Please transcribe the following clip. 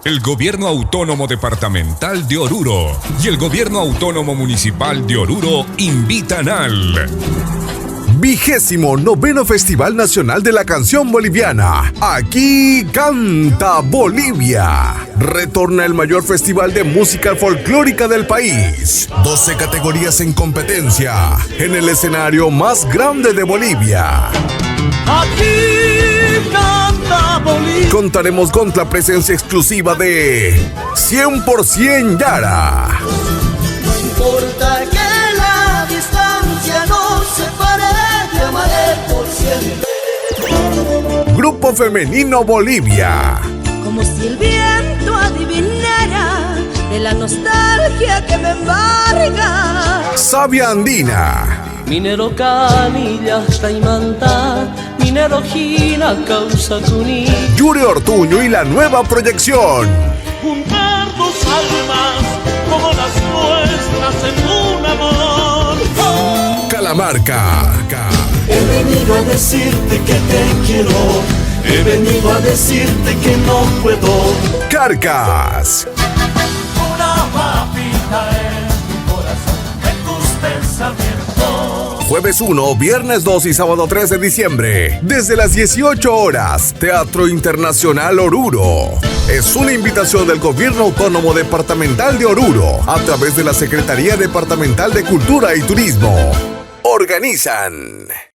El Gobierno Autónomo Departamental de Oruro y el Gobierno Autónomo Municipal de Oruro invitan al 29º Festival Nacional de la Canción Boliviana. Aquí canta Bolivia. Retorna el mayor festival de música folclórica del país. 12 categorías en competencia en el escenario más grande de Bolivia. Aquí canta Bolivia. Contaremos con la presencia exclusiva de 100% Yara. No importa que la distancia nos separe, te amaré por siempre. Grupo Femenino Bolivia. Como si el viento adivinara de la nostalgia que me embarga. Savia Andina. Minero canilla hasta imanta, minero gina causa cuní. Yuri Ortuño y la nueva proyección. Juntar dos almas como las nuestras en un amor. Calamarca. He venido a decirte que te quiero. He venido a decirte que no puedo. Carcas. Una papita en tu corazón, en tus pensamientos. Jueves 1, viernes 2 y sábado 3 de diciembre. Desde las 18 horas, Teatro Internacional Oruro. Es una invitación del Gobierno Autónomo Departamental de Oruro a través de la Secretaría Departamental de Cultura y Turismo. Organizan